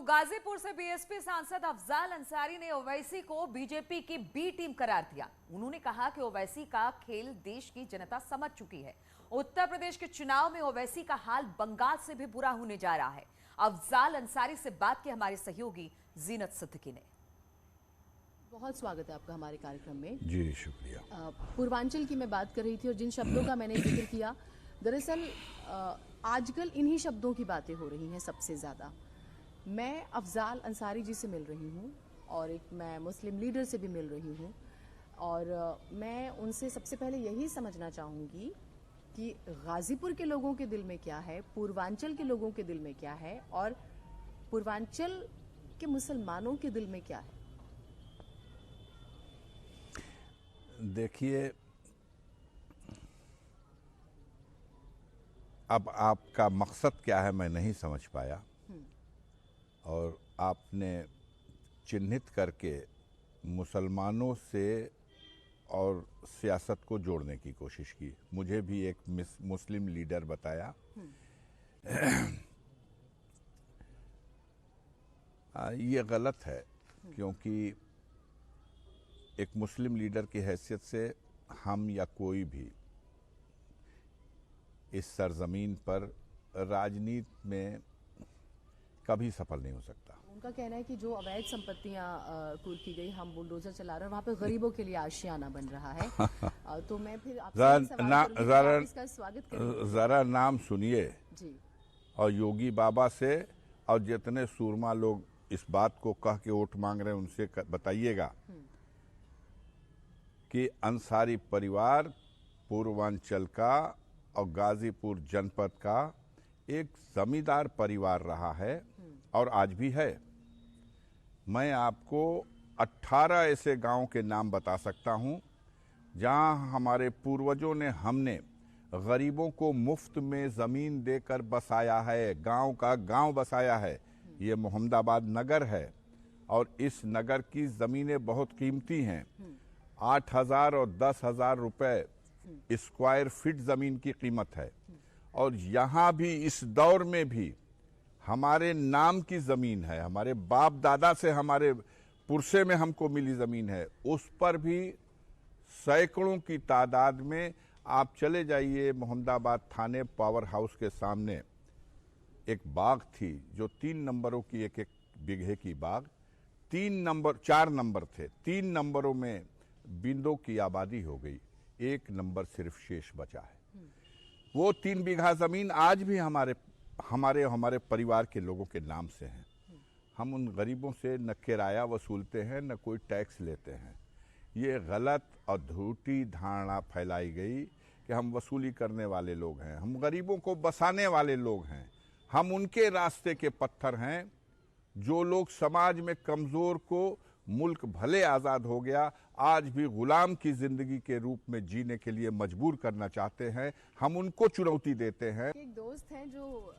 तो गाजीपुर से बीएसपी सांसद अफजाल अंसारी ने ओवैसी को बीजेपी की बी टीम करार दिया। उन्होंने कहा कि ओवैसी का खेल देश की जनता समझ चुकी है। उत्तर प्रदेश के चुनाव में ओवैसी का हाल बंगाल से भी बुरा होने जा रहा है। अफजाल अंसारी से बात की हमारे सहयोगी जीनत सिद्दीकी ने। बहुत स्वागत है आपका हमारे कार्यक्रम में। जी शुक्रिया। पूर्वांचल की मैं बात कर रही थी और जिन शब्दों का मैंने जिक्र किया, दरअसल आजकल इन्हीं शब्दों की बातें हो रही हैं सबसे ज़्यादा। मैं अफजाल अंसारी जी से मिल रही हूँ और एक मैं मुस्लिम लीडर से भी मिल रही हूँ और मैं उनसे सबसे पहले यही समझना चाहूँगी कि गाजीपुर के लोगों के दिल में क्या है, पूर्वांचल के लोगों के दिल में क्या है और पूर्वांचल के मुसलमानों के दिल में क्या है। देखिए, अब आपका मकसद क्या है मैं नहीं समझ पाया और आपने चिन्हित करके मुसलमानों से और सियासत को जोड़ने की कोशिश की। मुझे भी एक मुस्लिम लीडर बताया। ये गलत है क्योंकि एक मुस्लिम लीडर की हैसियत से हम या कोई भी इस सरजमीन पर राजनीति में कभी सफल नहीं हो सकता। उनका कहना है कि जो अवैध संपत्तियां कुर्क की गई, हम बुलडोजर चला रहे हैं, वहाँ पे गरीबों के लिए आशियाना बन रहा है। तो मैं फिर आपसे इसका स्वागत करूंगी। जरा नाम सुनिए जी। और योगी बाबा से और जितने सूरमा लोग इस बात को कह के वोट मांग रहे हैं उनसे बताइएगा कि अंसारी परिवार पूर्वांचल का और गाजीपुर जनपद का एक जमींदार परिवार रहा है और आज भी है। मैं आपको 18 ऐसे गांव के नाम बता सकता हूं जहां हमारे पूर्वजों ने हमने गरीबों को मुफ्त में जमीन देकर बसाया है, गांव का गांव बसाया है। ये मोहम्मदाबाद नगर है और इस नगर की जमीनें बहुत कीमती हैं। 8,000 और 10,000 रुपए स्क्वायर फीट जमीन की कीमत है और यहाँ भी इस दौर में भी हमारे नाम की जमीन है, हमारे बाप दादा से हमारे पुरसे में हमको मिली जमीन है। उस पर भी सैकड़ों की तादाद में आप चले जाइए। मोहम्मदाबाद थाने पावर हाउस के सामने एक बाग थी जो 3 नंबरों की, एक बीघे की बाग, 4 नंबर थे, 3 नंबरों में बिंदों की आबादी हो गई, 1 नंबर सिर्फ शेष बचा है। वो 3 बीघा जमीन आज भी हमारे परिवार के लोगों के नाम से है। हम उन गरीबों से न किराया वसूलते हैं न कोई टैक्स लेते हैं। ये गलत और झूठी धारणा फैलाई गई कि हम वसूली करने वाले लोग हैं, हम गरीबों को बसाने वाले लोग हैं, हम उनके रास्ते के पत्थर हैं। जो लोग समाज में कमजोर को मुल्क भले आज़ाद हो गया आज भी गुलाम की जिंदगी के रूप में जीने के लिए मजबूर करना चाहते हैं, हम उनको चुनौती देते हैं। एक दोस्त हैं जो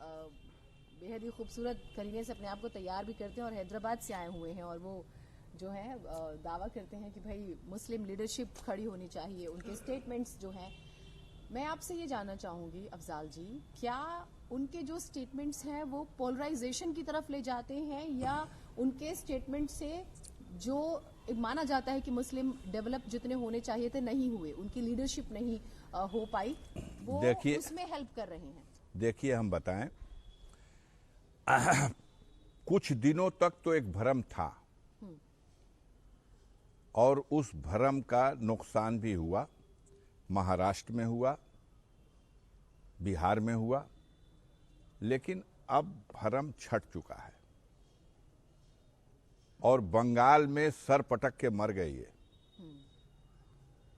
बेहद ही खूबसूरत करीने से अपने आप को तैयार भी करते हैं और हैदराबाद से आए हुए हैं और वो जो है दावा करते हैं कि भाई मुस्लिम लीडरशिप खड़ी होनी चाहिए। उनके स्टेटमेंट्स जो हैं, मैं आपसे ये जानना चाहूँगी अफजाल जी, क्या उनके जो स्टेटमेंट्स हैं वो पोलराइजेशन की तरफ ले जाते हैं या उनके स्टेटमेंट से जो माना जाता है कि मुस्लिम डेवलप जितने होने चाहिए थे नहीं हुए, उनकी लीडरशिप नहीं हो पाई, वो उसमें हेल्प कर रहे हैं? देखिए, हम बताएं, कुछ दिनों तक तो एक भ्रम था और उस भ्रम का नुकसान भी हुआ। महाराष्ट्र में हुआ, बिहार में हुआ, लेकिन अब भ्रम छट चुका है और बंगाल में सर पटक के मर गई है।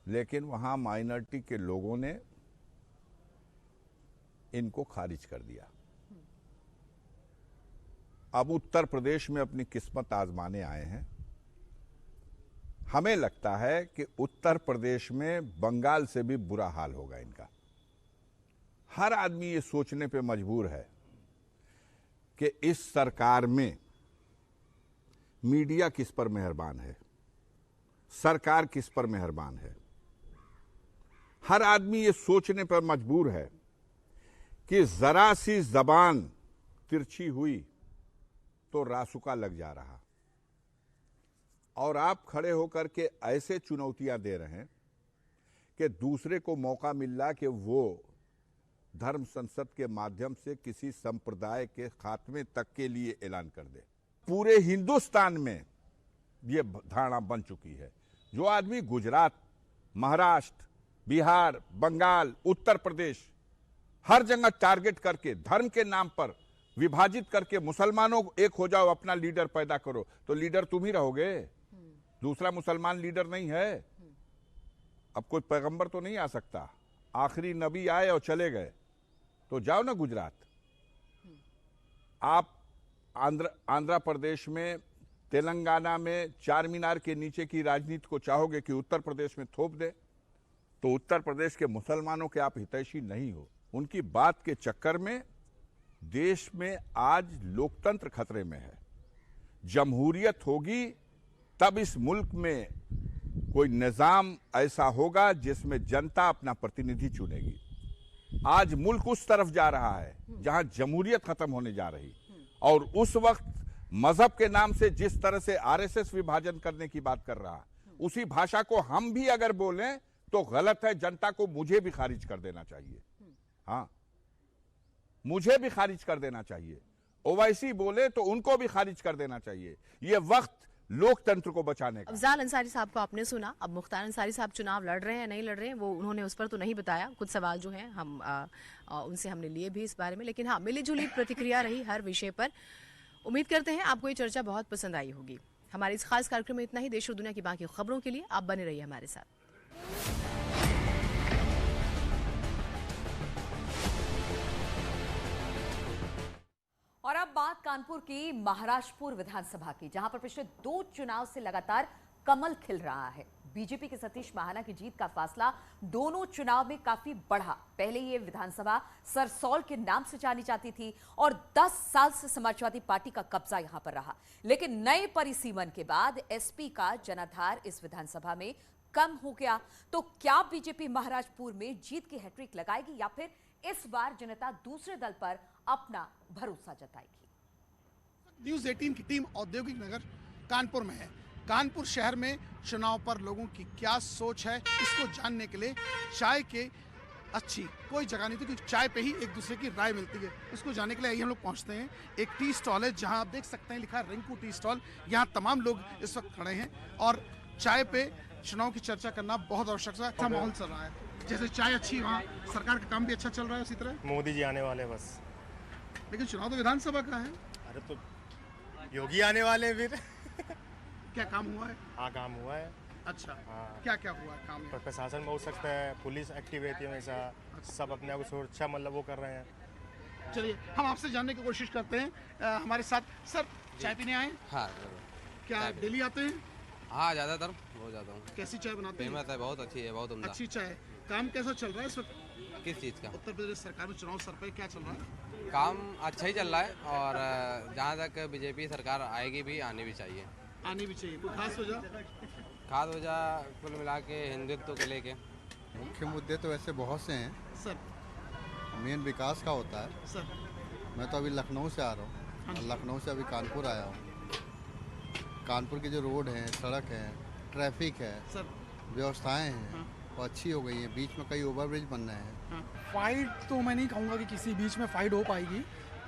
लेकिन वहां माइनॉरिटी के लोगों ने इनको खारिज कर दिया। अब उत्तर प्रदेश में अपनी किस्मत आजमाने आए हैं। हमें लगता है कि उत्तर प्रदेश में बंगाल से भी बुरा हाल होगा इनका। हर आदमी ये सोचने पे मजबूर है कि इस सरकार में मीडिया किस पर मेहरबान है, सरकार किस पर मेहरबान है। हर आदमी ये सोचने पर मजबूर है कि जरा सी जबान तिरछी हुई तो रासुका लग जा रहा। और आप खड़े होकर के ऐसे चुनौतियां दे रहे हैं कि दूसरे को मौका मिल रहा कि वो धर्म संसद के माध्यम से किसी संप्रदाय के खात्मे तक के लिए ऐलान कर दे। पूरे हिंदुस्तान में ये धारणा बन चुकी है। जो आदमी गुजरात, महाराष्ट्र, बिहार, बंगाल, उत्तर प्रदेश हर जगह टारगेट करके धर्म के नाम पर विभाजित करके मुसलमानों एक हो जाओ, अपना लीडर पैदा करो, तो लीडर तुम ही रहोगे, दूसरा मुसलमान लीडर नहीं है। अब कोई पैगंबर तो नहीं आ सकता। आखिरी नबी आए और चले गए, तो जाओ ना गुजरात। आप आंध्र प्रदेश में, तेलंगाना में चार मीनार के नीचे की राजनीति को चाहोगे कि उत्तर प्रदेश में थोप दे, तो उत्तर प्रदेश के मुसलमानों के आप हितैषी नहीं हो। उनकी बात के चक्कर में देश में आज लोकतंत्र खतरे में है। जमहूरियत होगी तब इस मुल्क में कोई निजाम ऐसा होगा जिसमें जनता अपना प्रतिनिधि चुनेगी। आज मुल्क उस तरफ जा रहा है जहां जमहूरियत खत्म होने जा रही, और उस वक्त मजहब के नाम से जिस तरह से आरएसएस विभाजन करने की बात कर रहा, उसी भाषा को हम भी अगर बोलें तो गलत है। जनता को मुझे भी खारिज कर देना चाहिए। हाँ, मुझे भी खारिज कर देना चाहिए। ओवैसी बोले तो उनको भी खारिज कर देना चाहिए। ये वक्त लोकतंत्र को बचाने का। अफजाल अंसारी साहब को आपने सुना। अब मुख्तार अंसारी साहब चुनाव लड़ रहे हैं नहीं लड़ रहे हैं, वो उन्होंने उस पर तो नहीं बताया। कुछ सवाल जो हैं हम उनसे हमने लिए भी इस बारे में, लेकिन हाँ, मिलीजुली प्रतिक्रिया रही हर विषय पर। उम्मीद करते हैं आपको ये चर्चा बहुत पसंद आई होगी। हमारे इस खास कार्यक्रम में इतना ही। देश और दुनिया की बाकी खबरों के लिए आप बने रहिए हमारे साथ। और अब बात कानपुर की महाराजपुर विधानसभा की, जहां पर पिछले 2 चुनाव से लगातार कमल खिल रहा है। बीजेपी के सतीश महाना की जीत का फासला दोनों चुनाव में काफी बढ़ा। पहले ये विधानसभा सरसौल के नाम से जानी जाती थी और 10 साल से समाजवादी पार्टी का कब्जा यहां पर रहा, लेकिन नए परिसीमन के बाद एसपी का जनाधार इस विधानसभा में कम हो गया। तो क्या बीजेपी महाराजपुर में जीत की हैट्रिक लगाएगी या फिर इस बार जनता दूसरे दल पर अपना भरोसा जताएगी? न्यूज़ 18 की टीम औद्योगिक नगर कानपुर में है। कानपुर शहर में चुनाव पर लोगों की क्या सोच है, इसको जानने के लिए चाय के अच्छी कोई जगह नहीं थी, क्योंकि चाय पे ही एक दूसरे की राय मिलती है। उसको जानने के लिए हम लोग पहुंचते हैं। एक टी स्टॉल है जहां आप देख सकते हैं लिखा है रिंकू टी स्टॉल। यहाँ तमाम लोग इस वक्त खड़े हैं और चाय पे चुनाव की चर्चा करना बहुत आवश्यक है। अच्छा माहौल चल रहा है, जैसे चाय अच्छी, वहाँ सरकार का काम भी अच्छा चल रहा है उसी तरह। मोदी जी आने वाले बस, लेकिन चुनाव तो विधानसभा का है। अरे तो योगी आने वाले हैं फिर। क्या काम हुआ है? हाँ, काम हुआ है। अच्छा, हाँ। क्या क्या हुआ है काम? प्रशासन बहुत सख्त है, पुलिस एक्टिव रहती है हमेशा, सब अपने आप को सुरक्षा मतलब वो कर रहे हैं। चलिए हम आपसे जानने की कोशिश करते हैं। हमारे साथ सर चाय पीने आए? हाँ जरूर। क्या डेली आते हैं? हाँ ज़्यादातर बहुत ज़्यादा हूँ। कैसी चाय बनाते हैं? फेमस है, बहुत अच्छी है, बहुत उम्दा। अच्छी चाय। काम कैसा चल रहा है इस वक्त? किस चीज़ का? उत्तर प्रदेश सरकार में चुनाव सर पे क्या चल रहा है? काम अच्छा ही चल रहा है और जहाँ तक बीजेपी सरकार आएगी भी, आनी भी चाहिए। आनी भी चाहिए। कोई खास वजह? खास वजह कुल मिला के हिंदुत्व को लेके मुख्य मुद्दे तो वैसे बहुत से हैं सर। मेन विकास का होता है सर। मैं तो अभी लखनऊ से आ रहा हूँ और लखनऊ से अभी कानपुर आया हूँ। कानपुर की जो रोड है, सड़क है, ट्रैफिक है, सर, व्यवस्थाएं हैं वो अच्छी हो गई हैं। बीच में कई ओवरब्रिज बन रहे हैं। फाइट तो मैं नहीं कहूँगा कि किसी बीच में फाइट हो पाएगी।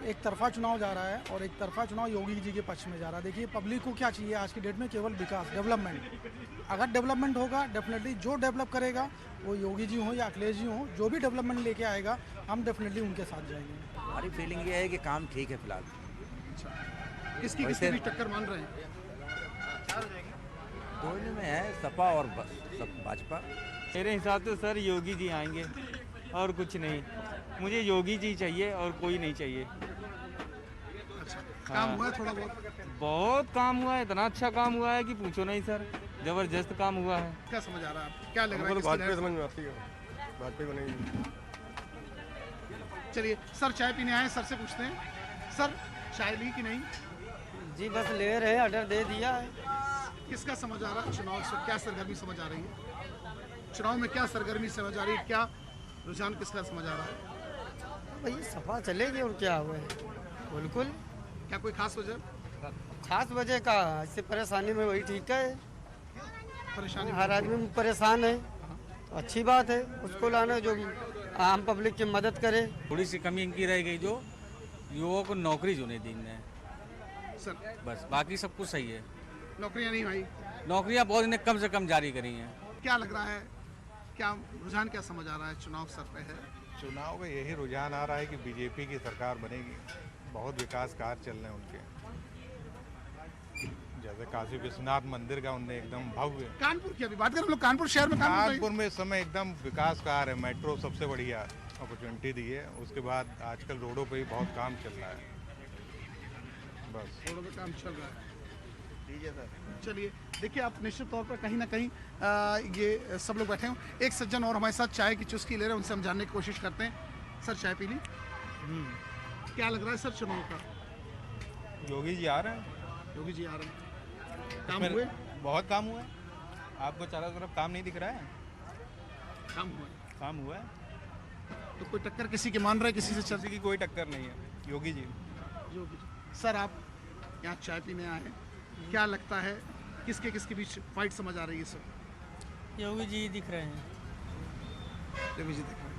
एक तरफा चुनाव जा रहा है और एक तरफा चुनाव योगी जी के पक्ष में जा रहा है। देखिए पब्लिक को क्या चाहिए आज की डेट में? केवल विकास, डेवलपमेंट। अगर डेवलपमेंट होगा, डेफिनेटली जो डेवलप करेगा वो योगी जी हो या अखिलेश जी हो, जो भी डेवलपमेंट लेके आएगा हम डेफिनेटली उनके साथ जाएंगे। हमारी फीलिंग ये है कि काम ठीक है फिलहाल। किसकी किसकी बीच टक्कर मान रहे हैं? दोनों में है, सपा और भाजपा। मेरे हिसाब से सर योगी जी आएंगे और कुछ नहीं। मुझे योगी जी चाहिए और कोई नहीं चाहिए। अच्छा, काम हुआ है थोड़ा बहुत? बहुत काम हुआ है, इतना अच्छा काम हुआ है कि पूछो नहीं सर, जबरदस्त काम हुआ है। क्या समझ आ रहा है आपको? क्या लग रहा है? भाजपा समझ में आती है, भाजपा बनेगी। चलिए सर चाय पीने आए, सर से पूछते हैं। सर चाय ली कि नहीं? जी बस ले रहे, ऑर्डर दे दिया है। किसका समझ आ रहा है? चुनाव से क्या सरगर्मी समझ आ रही है? चुनाव में क्या सरगर्मी समझ आ रही है? क्या रुझान किसका समझ आ रहा है? भाई सफा चलेगी और क्या हुआ है, बिल्कुल। क्या कोई खास वजह? खास वजह का इससे परेशानी में वही ठीक है, परेशानी हर आदमी परेशान है, तो अच्छी बात है उसको लाना जो आम पब्लिक की मदद करे। थोड़ी सी कमी इनकी रह गई जो युवाओं को नौकरी जो नहीं दी इनने, सर बस बाकी सब कुछ सही है। नौकरियां नहीं भाई, नौकरियां बहुत इन्हें कम से कम जारी करी हैं। क्या लग रहा है, क्या रुझान क्या समझ आ रहा है, चुनाव सर पे है? चुनाव का यही रुझान आ रहा है कि बीजेपी की सरकार बनेगी। बहुत विकास कार्य चल रहे हैं उनके, जैसे काशी विश्वनाथ मंदिर का उनने एकदम भव्य। कानपुर की अभी बात करें हम लोग, कानपुर शहर में कानपुर में इस समय एकदम विकास कार्य है, मेट्रो सबसे बढ़िया अपॉर्चुनिटी दी है। उसके बाद आजकल रोडों पे ही बहुत काम चल रहा है, बस रोडों पे काम चल रहा है। चलिए देखिए, आप निश्चित तौर पर कहीं ना कहीं ये सब लोग बैठे हों, एक सज्जन और हमारे साथ चाय की चुस्की ले रहे हैं, उनसे हम जानने की कोशिश करते हैं। सर चाय पी ली? क्या लग रहा है सर चुनाव का? योगी जी आ रहे हैं। योगी जी आ रहे हैं, काम हुए? बहुत काम हुआ है। आपको चारों तरफ काम नहीं दिख रहा है? काम हुआ, काम हुआ है। तो कोई टक्कर किसी की मान रहे, किसी से किसी की कोई टक्कर नहीं है। योगी जी। योगी जी। सर आप यहाँ चाय पीने आए हैं, क्या लगता है किसके किसके बीच फाइट समझ आ रही है? सर योगी जी दिख रहे हैं। योगी जी दिख रहे हैं।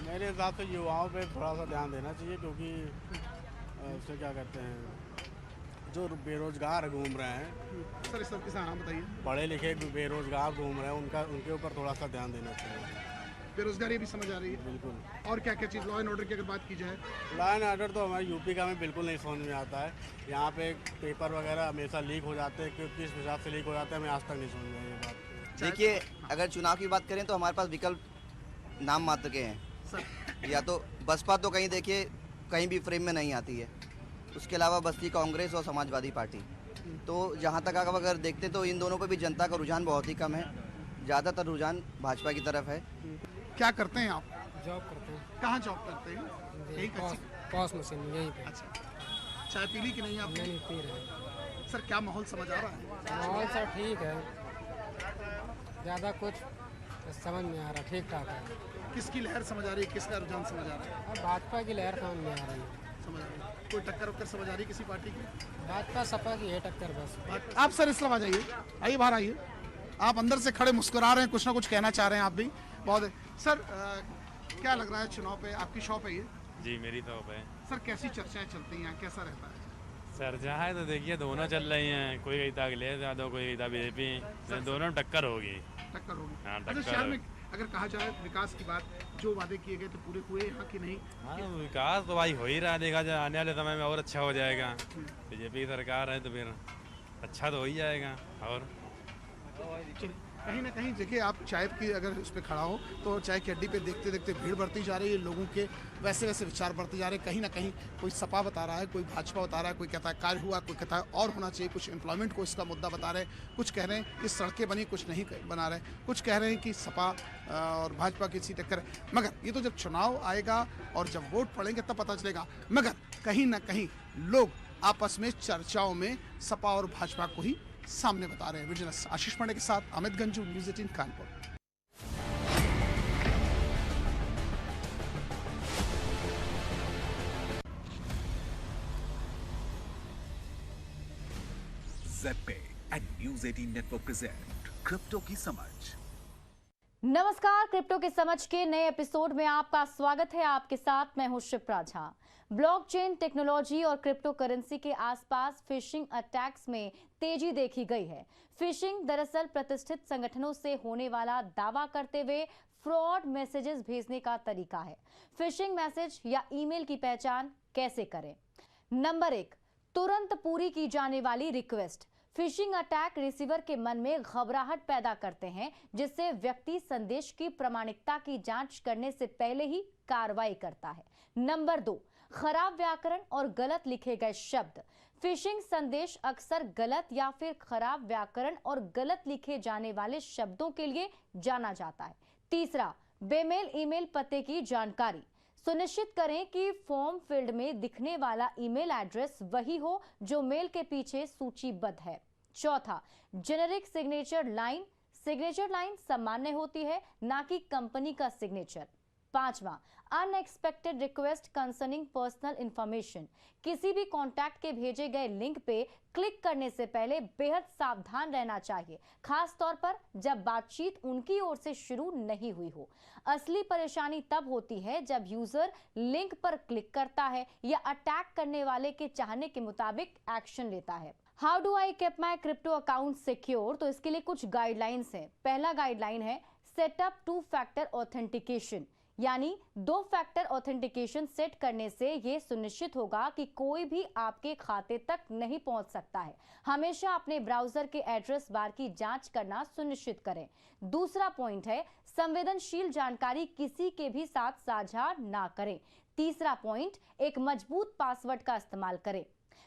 मेरे हिसाब से युवाओं पे थोड़ा सा ध्यान देना चाहिए, क्योंकि उससे क्या कहते हैं, जो बेरोजगार घूम रहे हैं, सर इस सबके साथ बताइए। पढ़े लिखे बेरोजगार घूम रहे हैं, उनके ऊपर थोड़ा सा ध्यान देना चाहिए। बेरोजगारी भी समझ आ रही है? बिल्कुल। और क्या क्या चीज़, लॉ एंड ऑर्डर की अगर बात की जाए? लॉ एंड ऑर्डर तो हमारे यूपी का हमें बिल्कुल नहीं समझ में आता है। यहाँ पे पेपर वगैरह हमेशा लीक हो जाते हैं, क्योंकि किस हिसाब से लीक हो जाते हैं हमें आज तक नहीं समझ में आई ये बात। देखिए, अगर चुनाव की बात करें तो हमारे पास विकल्प नाम मात्र के हैं सर। या तो बसपा तो कहीं देखिए कहीं भी फ्रेम में नहीं आती है, उसके अलावा बस्ती कांग्रेस और समाजवादी पार्टी। तो जहाँ तक अगर देखते तो इन दोनों पर भी जनता का रुझान बहुत ही कम है, ज़्यादातर रुझान भाजपा की तरफ है। क्या करते हैं आप? जॉब करते हैं। कहाँ जॉब करते हैं? यही पॉस मशीन यहीं पे। अच्छा, चाय पी ली कि नहीं आपने? नहीं पी रहे। सर क्या माहौल समझ आ रहा है? माहौल सर ठीक है, ज़्यादा कुछ समझ में आ रहा, ठीक ठाक है। किसकी लहर समझ आ रही है, किसका रुझान समझ आ रहा है? और भाजपा की लहर समझ में आ रही है। समझ आ रही है। कोई टक्कर वक्कर समझ आ रही है किसी पार्टी की? भाजपा सपा की है टक्कर बस। आप सर इस तरफ आ जाइए, आइए बाहर आइए। आप अंदर से खड़े मुस्कुरा रहे हैं, कुछ ना कुछ कहना चाह रहे हैं आप भी। बहुत सर क्या लग रहा है चुनाव पे? आपकी शॉप है ये? जी मेरी शॉप है। सर कैसी चर्चाएं चलती हैं यहाँ, कैसा रहता है? चर्चा है तो देखिए दोनों चल रही हैं, कोई कहता अखिलेश यादव, कोई कहता बीजेपी, दोनों टक्कर होगी। टक्कर होगी। हाँ, अच्छा, शहर में अगर कहा जाए विकास की बात, जो वादे किए गए थे पूरे हुए यहाँ की नहीं? हाँ विकास तो भाई हो ही रहा है, देखा जाए आने वाले समय में और अच्छा हो जाएगा। बीजेपी की सरकार है तो फिर अच्छा तो हो ही जाएगा। और कहीं ना कहीं देखिए, आप चाय की अगर उस पर खड़ा हो तो चाय की अड्डी पे देखते देखते भीड़ बढ़ती जा रही है, लोगों के वैसे वैसे विचार बढ़ते जा रहे हैं। कहीं ना कहीं कोई सपा बता रहा है, कोई भाजपा बता रहा है, कोई कहता है कार्य हुआ, कोई कहता है और होना चाहिए, कुछ एम्प्लॉयमेंट को इसका मुद्दा बता रहे हैं, कुछ कह रहे हैं कि सड़कें बनी, कुछ नहीं बना रहे, कुछ कह रहे हैं कि सपा और भाजपा की सी टक्कर है। मगर ये तो जब चुनाव आएगा और जब वोट पड़ेंगे तब पता चलेगा। मगर कहीं ना कहीं लोग आपस में चर्चाओं में सपा और भाजपा को ही सामने बता रहे हैं। विजिलेंस आशीष पांडे के साथ Amit Ganju, news 18 Kanpur. ZebPay and news 18 network present crypto की समझ। नमस्कार, क्रिप्टो की समझ के नए एपिसोड में आपका स्वागत है। आपके साथ मैं हूं शिप्रा झा। ब्लॉकचेन टेक्नोलॉजी और क्रिप्टो करेंसी के आसपास फिशिंग अटैक्स में तेजी देखी गई है। फिशिंग दरअसल प्रतिष्ठित संगठनों से होने वाला दावा करते हुए फ्रॉड मैसेजेस भेजने का तरीका है। फिशिंग मैसेज या ईमेल की पहचान कैसे करें? नंबर 1, तुरंत पूरी की जाने वाली रिक्वेस्ट। फिशिंग अटैक रिसीवर के मन में घबराहट पैदा करते हैं, जिससे व्यक्ति संदेश की प्रामाणिकता की जांच करने से पहले ही कार्रवाई करता है। नंबर 2, खराब व्याकरण और गलत लिखे गए शब्द। फिशिंग संदेश अक्सर गलत या फिर खराब व्याकरण और गलत लिखे जाने वाले शब्दों के लिए जाना जाता है। तीसरा, बेमेल ईमेल पते की जानकारी। सुनिश्चित करें कि फॉर्म फील्ड में दिखने वाला ईमेल एड्रेस वही हो जो मेल के पीछे सूचीबद्ध है। चौथा, generic signature line. Signature line सामान्य होती है, ना कि कंपनी का सिग्नेचर। 5वां, unexpected request concerning personal information. किसी भी कॉन्टैक्ट के भेजे गए लिंक पे क्लिक करने से पहले बेहद सावधान रहना चाहिए, खास तौर पर जब बातचीत उनकी ओर से शुरू नहीं हुई हो। असली परेशानी तब होती है जब यूजर लिंक पर क्लिक करता है या अटैक करने वाले के चाहने के मुताबिक एक्शन लेता है। How do I keep my crypto account secure? तो इसके लिए कुछ गाइडलाइंस हैं। पहला गाइडलाइन है सेटअप 2 फैक्टर ऑथेंटिकेशन, यानी 2 फैक्टर ऑथेंटिकेशन सेट करने से यह सुनिश्चित होगा कि कोई भी आपके खाते तक नहीं पहुंच सकता है। हमेशा अपने ब्राउजर के एड्रेस बार की जांच करना सुनिश्चित करें। दूसरा पॉइंट है संवेदनशील जानकारी किसी के भी साथ साझा ना करें। तीसरा पॉइंट, एक मजबूत पासवर्ड का इस्तेमाल करें।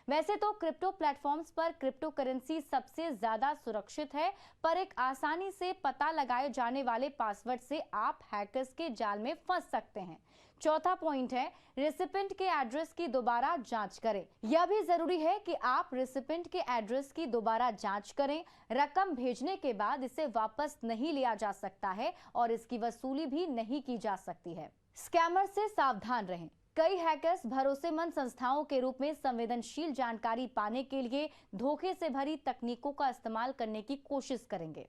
वैसे तो क्रिप्टो प्लेटफॉर्म्स पर क्रिप्टो करेंसी सबसे ज्यादा सुरक्षित है, पर एक आसानी से पता लगाए जाने वाले पासवर्ड से आप हैकर्स के जाल में फंस सकते हैं। चौथा पॉइंट है रेसिपिएंट के एड्रेस की दोबारा जांच करें। यह भी जरूरी है कि आप रेसिपिएंट के एड्रेस की दोबारा जांच करें। रकम भेजने के बाद इसे वापस नहीं लिया जा सकता है और इसकी वसूली भी नहीं की जा सकती है। स्कैमर से सावधान रहें। कई हैकर्स भरोसेमंद संस्थाओं के रूप में संवेदनशील जानकारी पाने के लिए धोखे से भरी तकनीकों का इस्तेमाल करने की कोशिश करेंगे।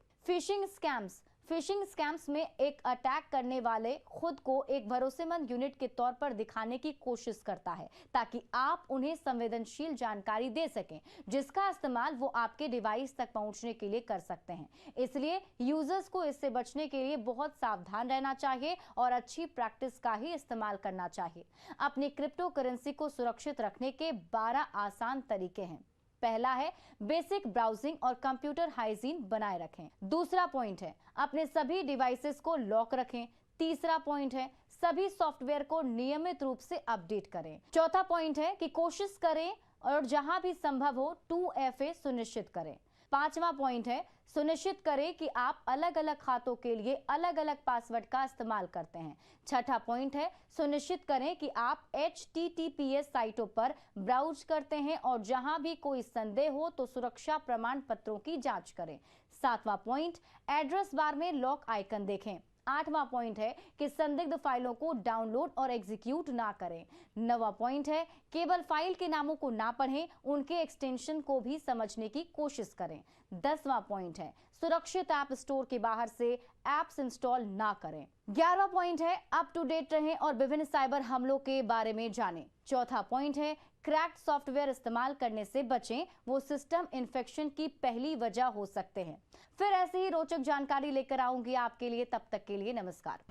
फिशिंग स्कैम्स में एक अटैक करने वाले खुद को एक भरोसेमंद यूनिट के तौर पर दिखाने की कोशिश करता है ताकि आप उन्हें संवेदनशील जानकारी दे सकें, जिसका इस्तेमाल वो आपके डिवाइस तक पहुंचने के लिए कर सकते हैं। इसलिए यूजर्स को इससे बचने के लिए बहुत सावधान रहना चाहिए और अच्छी प्रैक्टिस का ही इस्तेमाल करना चाहिए। अपनी क्रिप्टो करेंसी को सुरक्षित रखने के 12 आसान तरीके हैं। पहला है बेसिक ब्राउजिंग और कंप्यूटर हाइजीन बनाए रखें। दूसरा पॉइंट है अपने सभी डिवाइसेस को लॉक रखें। तीसरा पॉइंट है सभी सॉफ्टवेयर को नियमित रूप से अपडेट करें। चौथा पॉइंट है कि कोशिश करें और जहां भी संभव हो 2FA सुनिश्चित करें। पांचवा पॉइंट है सुनिश्चित करें कि आप अलग अलग खातों के लिए अलग अलग पासवर्ड का इस्तेमाल करते हैं। छठा पॉइंट है सुनिश्चित करें कि आप HTTPS साइटों पर ब्राउज करते हैं और जहां भी कोई संदेह हो तो सुरक्षा प्रमाण पत्रों की जांच करें। सातवां पॉइंट एड्रेस बार में लॉक आइकन देखें। आठवां पॉइंट है कि संदिग्ध फाइलों को डाउनलोड और एग्जीक्यूट ना करें। नौवां पॉइंट है केवल फाइल के नामों को ना पढ़ें, उनके एक्सटेंशन को भी समझने की कोशिश करें। 10वां पॉइंट है सुरक्षित ऐप स्टोर के बाहर से एप्स इंस्टॉल ना करें। 11वां पॉइंट है अप टू डेट रहें और विभिन्न साइबर हमलों के बारे में जानें। चौथा पॉइंट है क्रैक्ड सॉफ्टवेयर इस्तेमाल करने से बचें, वो सिस्टम इन्फेक्शन की पहली वजह हो सकते हैं। फिर ऐसी ही रोचक जानकारी लेकर आऊंगी आपके लिए, तब तक के लिए नमस्कार।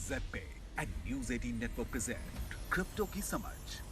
ZPay and News 18 Network present crypto की समझ।